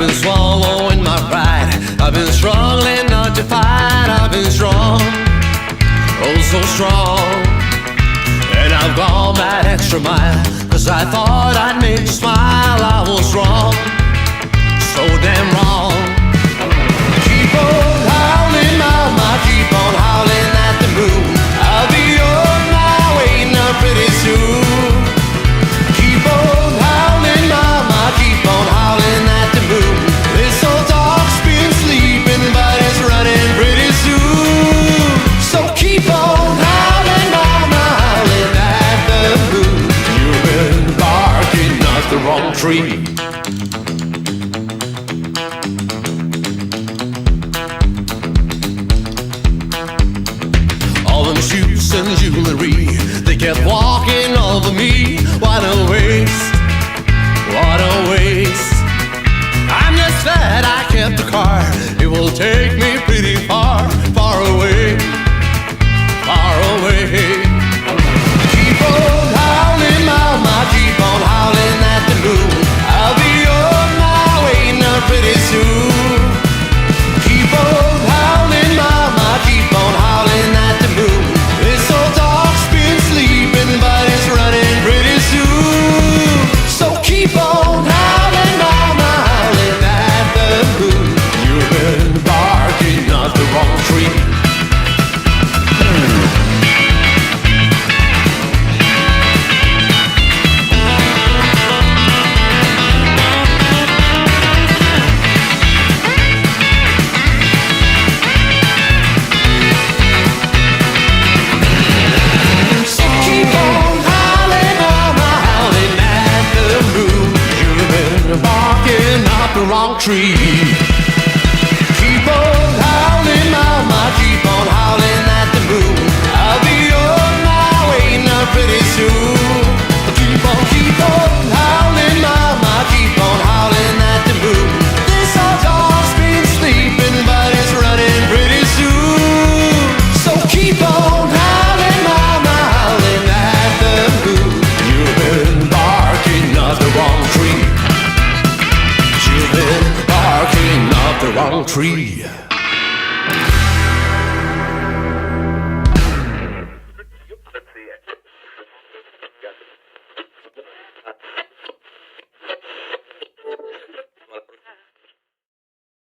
been swallowing my pride. I've been struggling not to fight. I've been strong, oh so strong. And I've gone that extra mile, 'cause I thought I'd make you smile. I was wrong, so damn wrong. Keep on howling, mama, keep on howling at the moon. I'll be on my way now pretty soon. Keep on howling, mama, keep on howling at the moon. This old dog's been sleeping, but it's running pretty soon. So keep on howling, mama, howling at the moon. You've been barking up the wrong tree. All them shoes and jewelry, they kept walking over me. What a waste, what a waste. I'm just glad I kept the car. It will take me pretty far, far away, far away. Keep on howling, mama, keep on howling at the moon. I'll be on my way now pretty soon. Keep on howling, mama, keep on howling at the moon. This old dog's been sleeping, but it's running pretty soon. So keep on howling, mama, howling at the moon. You've been barking up the wrong tree. Barking up the wrong tree. Keep on howling, mama, keep on howling at the moon. I'll be on my way now pretty soon. Keep on howling, mama, keep on howling at the moon. This old dog's been sleeping, but it's running pretty soon. So keep on howling, mama, howling at the moon. You've been barking up the wrong tree. You've been barking up the wrong tree.